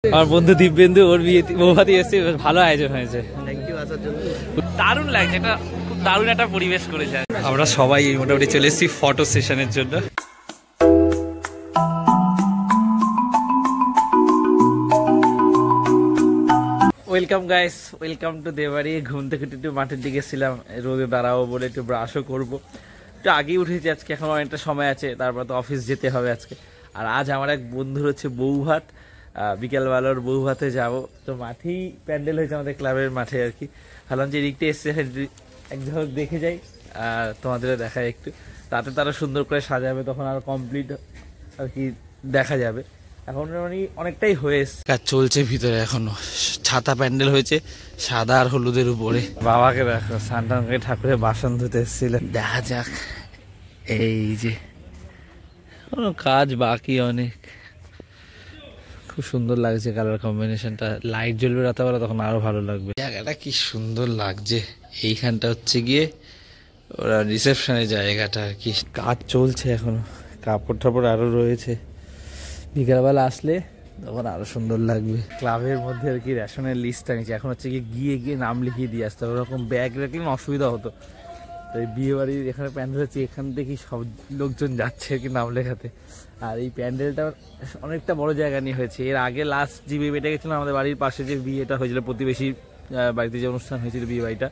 আমার বন্ধু দিব্যেন্দু ওর বিয়ে বৌভাতি এসেছে, ভালো আয়োজন হয়েছে, দারুণ লাগছে, এটা খুব দারুণ একটা পরিবেশ করেছে। আমরা সবাই মোটামুটি চলে এসেছি ফটো সেশনের জন্য। Welcome guys, welcome to Debari. ঘুম থেকে একটু মাঠের দিকে ছিলাম, রোদে দাঁড়াবো বলে একটু ব্রাশও করবো, একটু আগেই উঠেছি আজকে, এখন অনেকটা সময় আছে, তারপর তো অফিস যেতে হবে আজকে। আর আজ আমার এক বন্ধুর হচ্ছে বউ ভাত, বিকেলবেলার বউ ভাতে যাবো, তো মাঠেই প্যান্ডেল হয়েছে আমাদের ক্লাবের মাঠে আর কি। ভাবলাম যে দিকটা এসছে এক ঝলক দেখে যাই, তোমাদের দেখায় একটু, তাতে তারা সুন্দর করে সাজাবে, তখন আরো কমপ্লিট আর কি দেখা যাবে। এখন মানে অনেকটাই হয়ে এসছে, কাজ চলছে ভিতরে এখনো। ছাতা প্যান্ডেল হয়েছে সাদা আর হলুদের উপরে। বাবাকে দেখো সান্টান করে ঠাকুরের বাসন ধুতে এসেছিলেন, দেখা যাক। এই যে কোনো কাজ বাকি অনেক, খুব সুন্দর লাগছে কালার কম্বিনেশনটা, লাইট জ্বলবে রাতেবেলা তখন আরো ভালো লাগবে। জায়গাটা কি সুন্দর লাগছে, এইখানটা হচ্ছে গিয়ে ওরা রিসেপশনের জায়গাটা আর কি। কাজ চলছে এখনো, কাপড় টাপড় আরো রয়েছে, বিকালবেলা আসলে তখন আরো সুন্দর লাগবে। ক্লাবের মধ্যে আর কি রেশনের লিস্টটা নিচ্ছে, এখন হচ্ছে গিয়ে গিয়ে নাম লিখিয়ে দিয়ে আসতে হবে, ওরকম ব্যাগ রাখলে অসুবিধা হতো। তো এই বিয়ে বাড়ির এখানে প্যান্ডেল হচ্ছে, এখান থেকেই সব লোকজন যাচ্ছে আর কি নাম লেখাতে। আর এই প্যান্ডেলটা অনেকটা বড় জায়গা নিয়ে হয়েছে। এর আগে লাস্ট যে বিয়ে বাড়িটা গেছিলাম আমাদের বাড়ির পাশে, যে বিয়েটা হয়েছিল প্রতিবেশী বাড়িতে যে অনুষ্ঠান হয়েছিল বিয়ে বাড়িটা,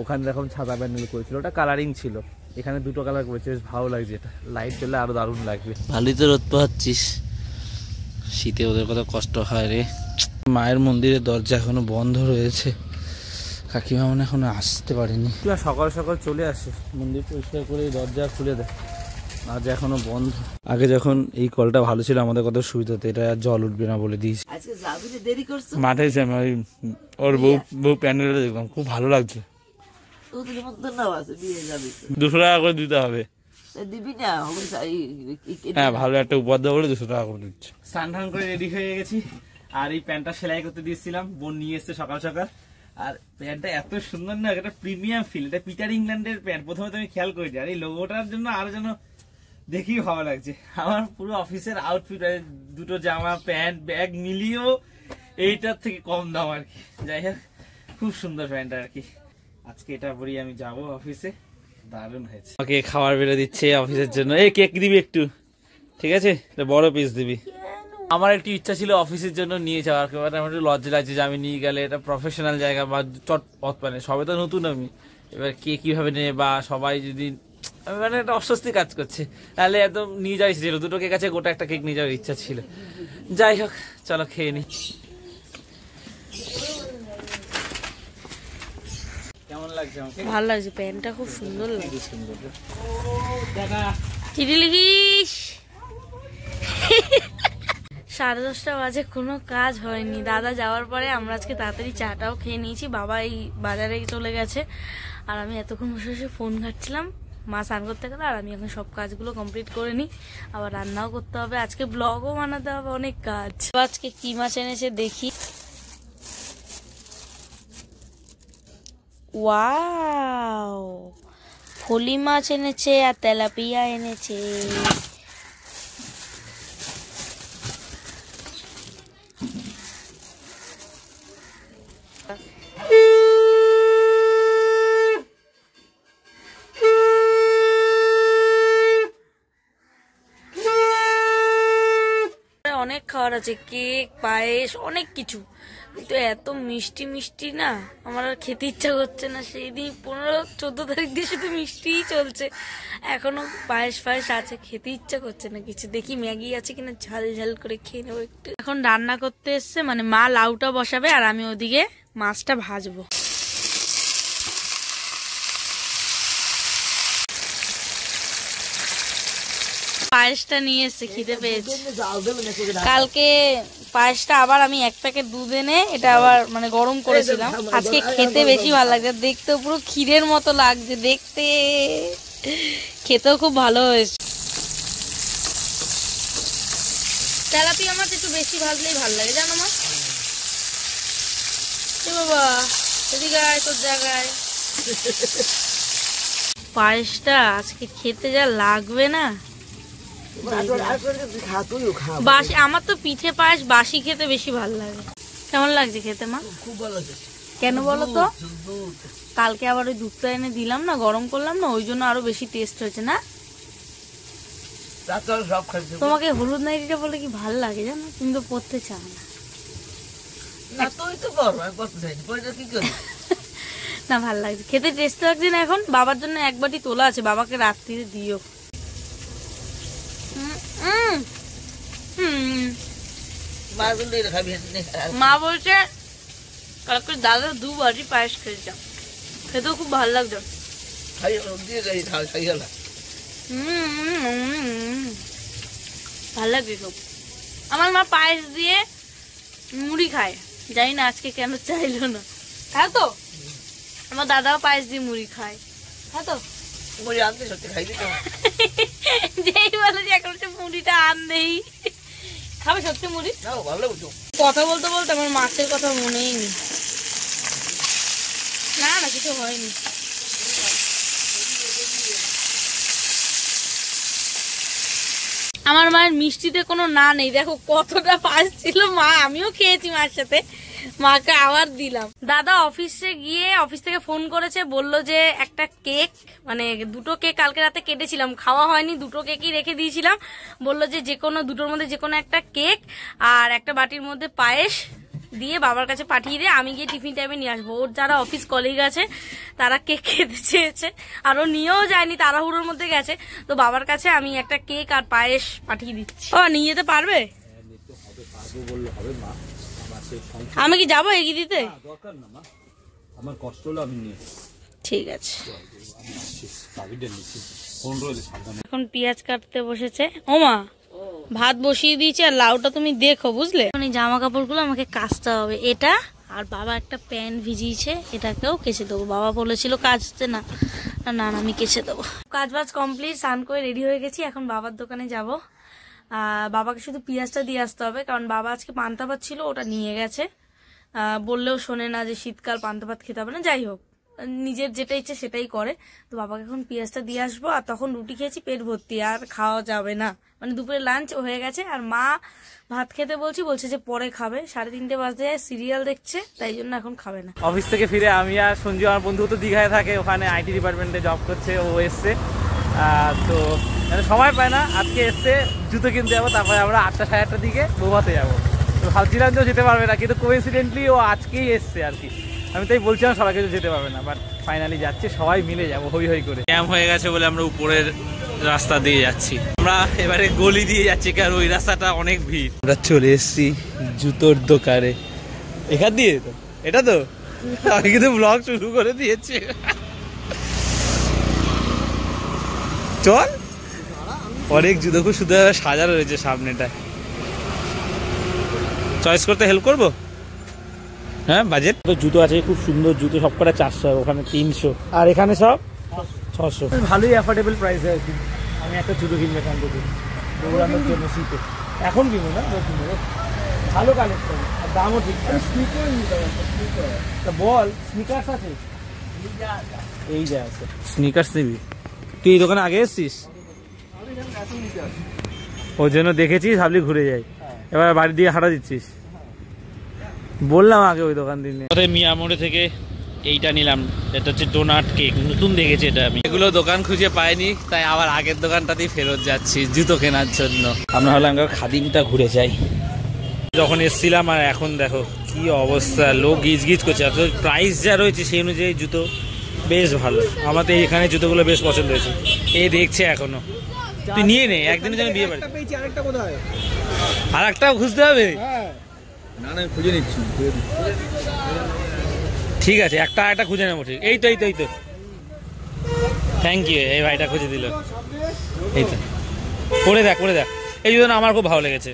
ওখানে এরকম ছাতা প্যান্ডেল করেছিল, ওটা কালারিং ছিল, এখানে দুটো কালার করেছে, বেশ ভালো লাগছে। এটা লাইট জ্বললে আরো দারুণ লাগবে। ভালোই তো রোদ পাচ্ছিস, শীতে ওদের কত কষ্ট হয় রে। মায়ের মন্দিরের দরজা এখনো বন্ধ রয়েছে, কাকিমা মনে এখনো আসতে পারেনি। সকাল সকাল চলে আসে, মন্দির পরিষ্কার করে দরজা খুলে দেয়, আজ এখনো বন্ধ। আগে যখন এই কলটা ভালো ছিল আমাদের কত সুবিধা হতো, এটা জল উঠবে না বলে দিয়েছি। মাঠে ওর বউ প্যান্ডেলটা দেখলাম, খুব ভালো লাগছে। 200 টাকা করে দিতে হবে, হ্যাঁ ভালো একটা উপহার দেবো বলে 200 টাকা করে দিচ্ছে। স্নান টান করে রেডি হয়ে গেছি, আর এই প্যান্টটা সেলাই করতে দিয়েছিলাম, বোন নিয়ে এসছে সকাল সকাল। আর প্যান্টটা এত সুন্দর না, এটা প্রিমিয়াম ফিল, এটা পিটার ইংল্যান্ডের প্যান্ট, প্রথমে তো আমি খেয়াল করিনি, আর এই লোগোটার জন্য আরো যেন দেখি ভালো লাগছে। আমার পুরো অফিসের আউটফিট, দুটো জামা প্যান্ট ব্যাগ মিলিয়েও এইটার থেকে কম দাম আর কি। যাই হোক, খুব সুন্দর প্যান্টটা আর কি, আজকে এটা পরেই আমি যাবো অফিসে, দারুণ হয়েছে। আমাকে খাবার বেড়ে দিচ্ছে অফিসের জন্য, এই কেক দিবি একটু, ঠিক আছে, বড় পিস দিবি। আমার একটু ইচ্ছা ছিল অফিসের জন্য নিয়ে যাওয়ার, আমার একটু লজ্জা লাগছে যে আমি নিয়ে গেলে এটা প্রফেশনাল জায়গা বা চট পথ, মানে সবে তো নতুন আমি, এবার কে কিভাবে নেবে বা সবাই যদি, মানে একটা অস্বস্তি কাজ করছে, তাহলে একদম নিয়ে যাওয়া ছিল, দুটো কেক আছে, গোটা একটা কেক নিয়ে যাওয়ার ইচ্ছা ছিল। যাই হোক চলো খেয়ে নি। কেমন লাগছে আমাকে? ভালো লাগছে, প্যান্টটা খুব সুন্দর লাগছে। চিঠি লিখিস। 10:30 বাজে, কোনো কাজ হয়নি। দাদা যাওয়ার পরে আমরা আজকে তাড়াতাড়ি চাটাও খেয়ে নিয়েছি, বাবা এই বাজারে চলে গেছে, আর আমি এতক্ষণ বসে বসে ফোন ঘাটছিলাম। মা স্নান করতে গেলে, আর আমি এখন সব কাজগুলো কমপ্লিট করে নিই, আবার রান্নাও করতে হবে, আজকে ব্লগও বানাতে হবে, অনেক কাজ। আজকে কি মাছ এনেছে দেখি। ওয়াও, ফলি মাছ এনেছে আর তেলাপিয়া এনেছে। অনেক খাবার আছে, কেক, পায়েস, অনেক কিছু, কিন্তু এত মিষ্টি মিষ্টি না, আমার আর খেতে ইচ্ছা করছে না। সেই দিন 15-14 তারিখ দিয়ে শুধু মিষ্টিই চলছে, এখনো পায়েস ফায়েস আছে, খেতে ইচ্ছা করছে না কিছু। দেখি ম্যাগি আছে কিনা, ঝাল ঝাল করে খেয়ে নেবো একটু। এখন রান্না করতে এসছে, মানে মা লাউটা বসাবে আর আমি ওদিকে মাছটা ভাজবো। পায়েসটা নিয়ে এসছে, খিদে পেয়েছে। কালকে পায়েসটা আবার আমি 1 প্যাকেট দুধ এনে এটা আবার মানে গরম করেছিলাম, আজকে খেতে বেশি ভালো লাগছে, দেখতে পুরো ক্ষীরের মতো লাগছে দেখতে, খেতেও খুব ভালো হয়েছে। তেলাপিয়া মাছ একটু বেশি ভাজলেই ভালো লাগে, জানো মা। বাবা এদিকে আয়, তোর জায়গায়। পায়েসটা আজকে খেতে যা লাগবে না, বাসি, আমার তো পিঠে পায়েস বাসি খেতে বেশি ভালো লাগে। কেমন লাগছে খেতে মা? খুব ভালো লাগছে। কেন বলো তো? কালকে আবার ওই দুধটা এনে দিলাম না, গরম করলাম না, ওই জন্য আরো বেশি টেস্ট হয়েছে না। তোমাকে হলুদ নাইটিটা বলে কি ভালো লাগে জানো, তুমি তো পড়তে চাও না। না ভালো লাগছে খেতে, টেস্ট লাগছে না। এখন বাবার জন্য এক বাটি তোলা আছে, বাবাকে রাত্রিরে দিও। মা বলছে কালকে দাদা 2 বাটি পায়েস খেয়েছে, খেতেও খুব ভালো লাগছে। ভালো লাগছে খুব। আমার মা পায়েস দিয়ে মুড়ি খায়, জানি না আজকে কেন চাইলো না। হ্যাঁ তো আমার দাদাও পায়েস দিয়ে মুড়ি খায়। হ্যাঁ তো যেই বলে যে এখন মুড়িটা আনলেই খাবে। সত্যি মুড়ি কথা বলতে বলতে আমার মাছের কথা মনেই নেই। না না কিছু হয়নি। আমার মায়ের মিষ্টিতে কোনো না নেই, দেখো কতটা পায়েস ছিল। মা আমিও খেয়েছি মার সাথে, মাকে আবার দিলাম। দাদা অফিসে গিয়ে অফিস থেকে ফোন করেছে, বলল যে একটা কেক, মানে 2টো কেক কালকে রাতে কেটেছিলাম, খাওয়া হয়নি, 2টো কেকই রেখে দিয়েছিলাম। বলল যে যেকোনো 2টোর মধ্যে যেকোনো একটা কেক আর একটা বাটির মধ্যে পায়েস দিয়ে বাবার কাছে পাঠিয়ে দিয়ে আমি গিয়ে টিফিন টাইমে নিয়ে আসবো। ওর যারা অফিস কলিগ আছে তারা কেক খেতে চেয়েছে, আর ও নিয়েও যায়নি, তাড়াহুড়োর মধ্যে গেছে। তো বাবার কাছে আমি একটা কেক আর পায়েস পাঠিয়ে দিচ্ছি। ও নিয়ে যেতে পারবে? আমি কি যাবো এগিয়ে দিতে? আমার কষ্ট হলো আমি নিয়ে। ঠিক আছে। এখন পেঁয়াজ কাটতে বসেছে। ওমা ভাত বসিয়ে দিয়েছি, আর লাউটা তুমি দেখো, বুঝলে? এই জামা কাপড়গুলো আমাকে কাচতে হবে। এটা আর বাবা একটা প্যান্ট ভিজিয়েছে, এটাকেও কেচে দেবো। বাবা বলেছিল কাচতে, না না আমি কেচে দেবো। কাজ বাজ কমপ্লিট, স্নান করে রেডি হয়ে গেছি। এখন বাবার দোকানে যাব। বাবাকে শুধু পেঁয়াজটা দিয়ে আসতে হবে, কারণ বাবা আজকে পান্তা ভাত ছিল, ওটা নিয়ে গেছে। বললেও শোনে না যে শীতকাল পান্তা ভাত খেতে হবে না। যাই হোক, নিজের যেটা ইচ্ছে সেটাই করে। তো বাবাকে এখন পেঁয়াজটা দিয়ে আসবো। আর তখন রুটি খেয়েছি পেট ভর্তি, আর খাওয়া যাবে না, মানে দুপুরে লাঞ্চ হয়ে গেছে। আর মা ভাত খেতে বলছে যে পরে খাবে, 3:30 বাজতে যায়, সিরিয়াল দেখছে, তাই জন্য এখন খাবে না। অফিস থেকে ফিরে আমি আর সঞ্জু, আমার বন্ধু তো দীঘায় থাকে, ওখানে আইটি ডিপার্টমেন্টে জব করছে, ও এসছে। তো সময় পায় না, আজকে এসছে জুতো কিনতে যাবো। তারপরে আমরা 8টা 8:30টার দিকে বৌভাতে যাবো। তো ভাবছিলাম যে যেতে পারবে না, কিন্তু কোইন্সিডেন্টলি ও আজকেই এসছে আর কি। আমি তাই বলছিলাম সবাইকে যেতে পারবে না, বাট ফাইনালি যাচ্ছে, সবাই মিলে যাবো হই হই করে। ক্যাম্প হয়ে গেছে বলে আমরা উপরের রাস্তা দিয়ে যাচ্ছি। আমরা এবারে গলি দিয়ে যাচ্ছি, কারণ ওই রাস্তাটা অনেক ভিড়। আমরা চলে এসেছি জুতোর দোকানে। এখান দিয়ে তো এটা তো আমি কিন্তু ব্লগ শুরু করে দিয়েছি। চল, অনেক জুতো খুব সুন্দর সাজানো রয়েছে সামনেটা। চয়েস করতে হেল্প করবো? হ্যাঁ, বাজেট তো জুতো আছে, খুব সুন্দর জুতো, সবকটা 400, ওখানে 300, আর এখানে সব 600। ভালোই অ্যাফোর্ডেবল প্রাইসে আর কি। আমি একটা জুতো কিনবো এখান থেকে দৌড়ানোর জন্য শীতে। এখন কিনবো না, কিনবো। ভালো কালেকশন আর দামও ঠিক। বল, স্নিকার্স আছে? এই যা আছে, স্নিকার্স নিবি? তুই এই দোকানে আগে এসছিস? ওর জন্য দেখেছিস, ভাবলি ঘুরে যাই, এবার বাড়ি দিয়ে হাঁটা দিচ্ছিস। বললাম আগে ওই দোকান দিন। মিয়া মোড়ে থেকে এইটা নিলাম, এটা হচ্ছে ডোনাট কেক, নতুন দেখেছি এটা আমি। এগুলো দোকান খুঁজে পাইনি, তাই আবার আগের দোকানটাতেই ফেরত যাচ্ছি জুতো কেনার জন্য। আমরা হলাম খাদিমটা ঘুরে যাই। যখন এসছিলাম আর এখন দেখো কি অবস্থা, লোক গিজ গিজ করছে। আর প্রাইস যা রয়েছে সেই অনুযায়ী জুতো বেশ ভালো। আমার তো এইখানে জুতোগুলো বেশ পছন্দ হয়েছে। এ দেখছে এখনো, তুই নিয়ে নে, একদিনের জন্য বিয়ে বাড়ি। আর একটাও খুঁজতে হবে? না না, খুঁজে নিচ্ছি। ঠিক আছে, একটা খুঁজে নেবো। ঠিক, এই তো থ্যাংক ইউ। এই ভাইটা খুঁজে দিল। এই তো, করে দেখ। এই জন্য আমার খুব ভালো লেগেছে,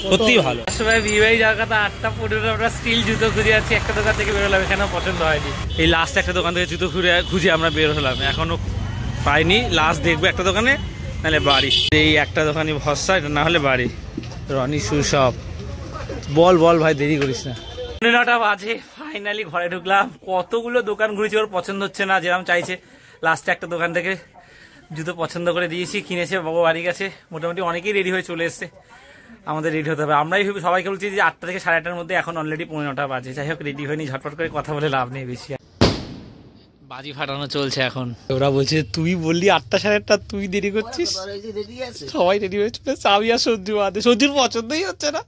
সত্যিই ভালো। সবাই বিয়ে বাড়ি যাওয়ার কথা 8টা 15 আমরা স্টিল জুতো খুঁজে যাচ্ছি। একটা দোকান থেকে বেরোলাম, এখানেও পছন্দ হয়নি। এই লাস্ট একটা দোকান থেকে জুতো খুঁজে আমরা বের হলাম, এখনো পাইনি। লাস্ট দেখবো একটা দোকানে, নাহলে বাড়ি। এই একটা দোকানই ভরসা, এটা না হলে বাড়ি। রনি শু শপ। বল ভাই, দেরি করিস না। 9টা বাজে, ফাইনালি ঘরে ঢুকলাম। কতগুলো দোকান ঘুরেছি, ওর পছন্দ হচ্ছে না যেরকম চাইছে। লাস্টে একটা দোকান থেকে জুতো পছন্দ করে দিয়েছি, কিনেছে, বাবু বাড়ি গেছে। মোটামুটি অনেকেই রেডি হয়ে চলে এসছে, আমাদের রেডি হতে হবে। আমরাই সবাইকে বলছি যে 8টা থেকে 8:30টার মধ্যে, এখন অলরেডি 9:45 বাজে। যাই হোক, রেডি হয়নি, ঝটপট করে কথা বলে লাভ নেই বেশি। বাজি ফাটানো চলছে এখন। ওরা বলছে তুই বললি 8টা 8:30, তুই দেরি করছিস। সবাই রেডি হয়ে চলে এসছে, আমি আর সঞ্জু বাদে। সঞ্জুর পছন্দই হচ্ছে না,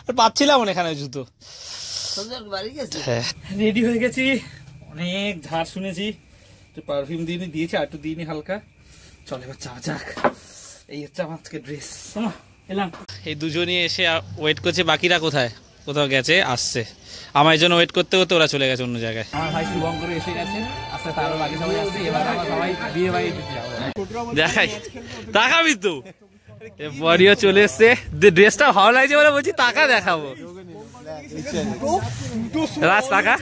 আর পাচ্ছিলাম না এখানে জুতো। হ্যাঁ, রেডি হয়ে গেছি, অনেক ঝাড় শুনেছি, পারফিউম দিয়েছি, আর একটু দিইনি হালকা। চলে এবার যাওয়া যাক। এই হচ্ছে আমার আজকে ড্রেস। এলাম, এই দুজনই এসে ওয়েট করছে, বাকিরা কোথায়? কোথাও গেছে, আসছে। আমার জন্য ওয়েট করতে করতে ওরা চলে গেছে অন্য জায়গায়। আমার ভাই শুভঙ্কর এসে গেছে, আসতে তারও বাকি সবাই আসছে। এবার আমরা সবাই বিয়ে বাড়ি দেখাই, তাকাবি তো। বড়িও চলে এসছে, ড্রেসটা ভালো লাগছে বলে বলছি টাকা দেখাবো। রাজ টাকা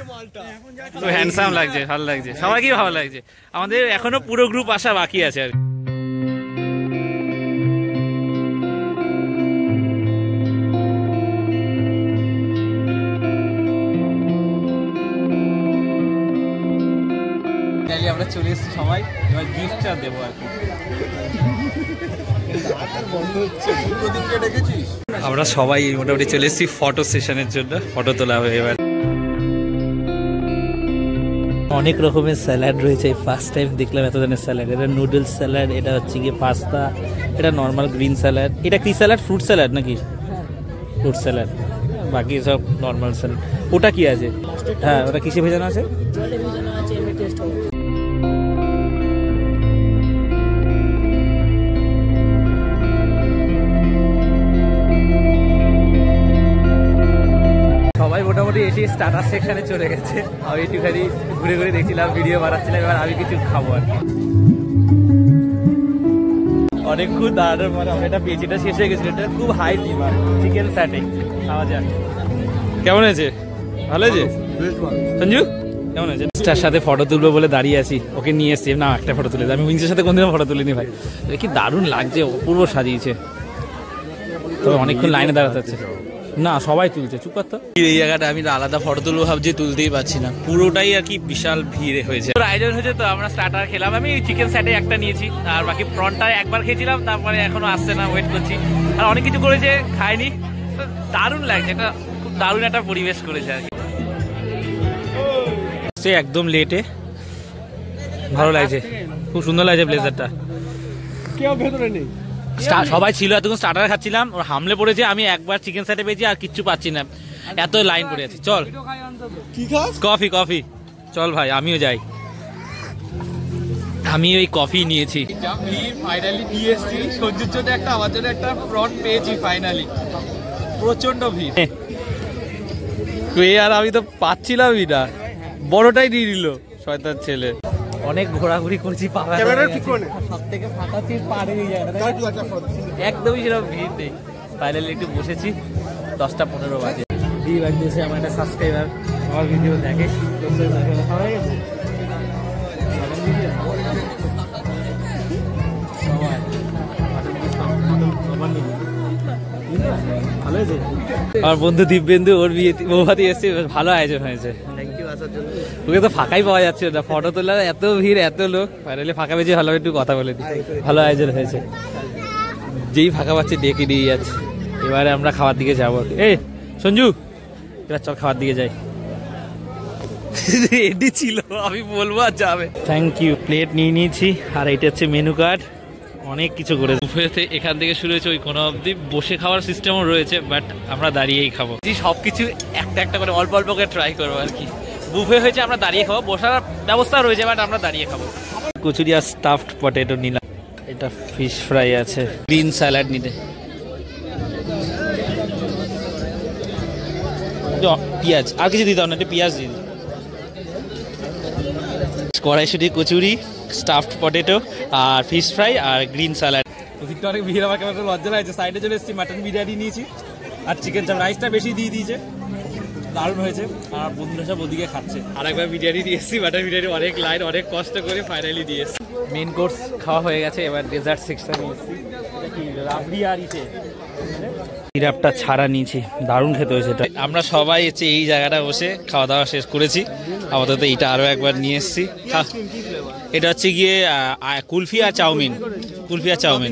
তো হ্যান্ডসাম লাগছে, ভালো লাগছে, সবাইকেই ভালো লাগছে। আমাদের এখনো পুরো গ্রুপ আসা বাকি আছে আর কি। আমরা চলে এসেছি সবাই, এবার গিফটটা দেবো আর কি। আমরা সবাই মোটামুটি চলে এসেছি ফটো সেশনের জন্য, ফটো তোলা হবে এবার। অনেক রকমের স্যালাড রয়েছে, ফার্স্ট টাইম দেখলাম এত ধরনের স্যালাড। এটা নুডলস স্যালাড, এটা হচ্ছে গিয়ে পাস্তা, এটা নর্মাল গ্রিন স্যালাড। এটা কি স্যালাড? ফ্রুট স্যালাড নাকি? ফ্রুট স্যালাড, বাকি সব নর্মাল স্যালাড। ওটা কি আছে? হ্যাঁ, ওটা কিসে ভেজানো আছে? সবাই মোটামুটি এসে স্টার্টার সেকশনে চলে গেছে। আমি একটুখানি ঘুরে ঘুরে দেখছিলাম, ভিডিও বানাচ্ছিলাম। এবার আমি কিছু খাবো আর কি। অনেকক্ষণ দাঁড়ানোর পরে আমরা এটা পেয়েছি, এটা শেষ হয়ে গেছিল। এটা খুব হাই ডিমান্ড, চিকেন ফ্যাটে খাওয়া যাক। কেমন হয়েছে? ভালো হয়েছে সঞ্জু? কেমন হয়েছে? তার সাথে ফটো তুলবো বলে দাঁড়িয়ে আছি, ওকে নিয়ে এসছি না একটা ফটো তুলে। আমি উইন্সের সাথে কোনদিনও ফটো তুলিনি ভাই, কি দারুণ লাগছে, অপূর্ব সাজিয়েছে। তবে অনেকক্ষণ লাইনে দাঁড়াতে হচ্ছে না, সবাই তুলছে। চুপ করতো। এই জায়গাটা আমি আলাদা ফটো তুলবো ভাবছি, তুলতেই পারছি না, পুরোটাই আর কি বিশাল ভিড় হয়েছে। আয়োজন হয়েছে তো আমরা স্টার্টার খেলাম। আমি চিকেন স্যাটে একটা নিয়েছি, আর বাকি প্রনটায় একবার খেয়েছিলাম, তারপরে এখনো আসছে না, ওয়েট করছি। আর অনেক কিছু করেছে, খাইনি। দারুণ লাগছে, একটা খুব দারুণ একটা পরিবেশ করেছে আর কি। সে একদম লেটে, ভালো লাগছে, খুব সুন্দর লাগছে ব্লেজারটা। কেউ ভেতরে নেই, সবাই ছিল এতক্ষণ স্টার্টার খাচ্ছিলাম, ওর হামলে পড়েছে। আমি একবার চিকেন স্যাটে পেয়েছি, আর কিচ্ছু পাচ্ছি না, এত লাইন পড়ে আছে। চল কফি, কফি চল ভাই, আমিও যাই। আমি ওই কফি নিয়েছি। ফাইনালি নিয়েছি সঞ্জুর জন্য একটা, আমার জন্য একটা প্রন পেয়েছি ফাইনালি। প্রচন্ড ভিড়, আর আমি তো পাচ্ছিলামই না, বড়টাই নিয়ে নিল শয়তান ছেলে। অনেক ঘোরাঘুরি করছি, একদমই সেরকম ভিড় নেই। ফাইনালি একটু বসেছি, 10টা 15 বাজে। আমার একটা সাবস্ক্রাইবার আমার ভিডিও দেখে, ভালো হয়েছে। আমার বন্ধু দিব্যেন্দু, ওর বিয়ে বৌভাতি এসছে, ভালো আয়োজন হয়েছে। ওকে তো ফাঁকাই পাওয়া যাচ্ছে না, ফটো তোলার এত ভিড়, এত লোক। ফাইনালি ফাঁকা পেয়েছি, ভালো একটু কথা বলে দিই। ভালো আয়োজন হয়েছে, যেই ফাঁকা পাচ্ছে ডেকে দিয়ে যাচ্ছে। এবারে আমরা খাওয়ার দিকে যাবো। এই সঞ্জু, এবার চল খাওয়ার দিকে যাই। রেডি ছিল, আমি বলবো আর যাবে। Thank you. প্লেট নিয়ে নিয়েছি, আর এটা হচ্ছে মেনু কার্ড। অনেক কিছু করে বুফেতে এখান থেকে শুরু হয়েছে, ওই কোনো অবধি বসে খাওয়ার সিস্টেমও রয়েছে, বাট আমরা দাঁড়িয়েই খাবো। সবকিছু একটা একটা করে অল্প অল্প করে ট্রাই করবো আর কি। বুফে হয়েছে, আমরা দাঁড়িয়ে খাবো, বসার ব্যবস্থা রয়েছে, বাট আমরা দাঁড়িয়ে খাবো। কচুরি আর স্টাফড পটেটো নিলাম, এটা ফিশ ফ্রাই আছে, গ্রিন স্যালাড নিতে, পেঁয়াজ আর কিছু দিতাম না, একটা পেঁয়াজ দিন। কড়াইশুঁটি, কচুরি, স্টাফড পটেটো আর ফিশ ফ্রাই আর গ্রিন স্যালাড। ওদিকটা অনেক ভিড়, আমাকে লজ্জা লাগছে। সাইডে চলে এসেছি, মাটন বিরিয়ানি নিয়েছি আর চিকেন চাপ। রাইসটা বেশি দিয়ে দিয়েছে, দারুণ হয়েছে। আর বন্ধুরা সব ওদিকে খাচ্ছে। আর একবার বিরিয়ানি দিয়ে এসেছি, মাটন বিরিয়ানি, অনেক লাইন, অনেক কষ্ট করে ফাইনালি দিয়ে এসেছি। মেন কোর্স খাওয়া হয়ে গেছে, এবার ডেজার্ট সেকশনে এসেছি। রাবড়ি আর সিরাপটা ছাড়া নিয়েছি, দারুণ খেতে হয়েছে। আমরা সবাই হচ্ছে এই জায়গাটা বসে খাওয়া দাওয়া শেষ করেছি। আপাতত এটা আরো একবার নিয়ে এসেছি। এটা হচ্ছে গিয়ে কুলফি আর চাউমিন, কুলফি আর চাউমিন।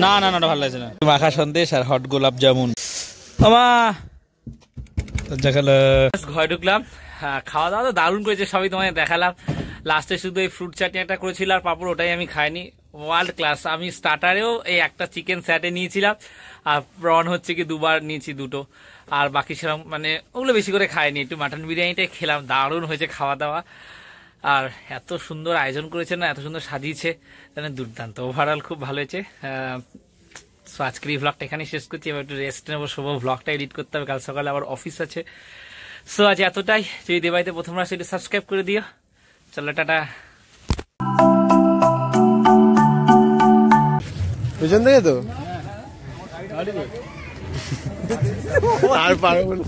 না না না ওটা ভালো লাগছে না। মাখা সন্দেশ আর হট গোলাপ জামুন। মামা ঘরে ঢুকলাম, খাওয়া দাওয়া তো দারুণ করেছে, সবই তোমায় দেখালাম। লাস্টে শুধু এই ফ্রুট চাটনি একটা করেছিল আর পাপড়, ওটাই আমি খাইনি। World class. আমি স্টার্টারেও এই একটা চিকেন স্যাটে নিয়েছিলাম, আর প্রন হচ্ছে কি দুবার নিয়েছি, দুটো। আর বাকি সেরকম মানে ওগুলো বেশি করে খাইনি, একটু মাটন বিরিয়ানিটাই খেলাম। দারুণ হয়েছে খাওয়া দাওয়া, আর এত সুন্দর আয়োজন করেছে না, এত সুন্দর সাজিয়েছে, মানে দুর্দান্ত। ওভারঅল খুব ভালো হয়েছে। সো আজকের এই ভ্লগটা এখানেই শেষ করছি। এবার একটু রেস্ট নেবো, সব ভ্লগটা এডিট করতে হবে, কাল সকালে আবার অফিস আছে। সো আজ এতটাই। যদি দেবাইতে প্রথম রাস্তা একটু সাবস্ক্রাইব করে দিও। চলো টাটা। পেছন থেকে তো আর পারবো না।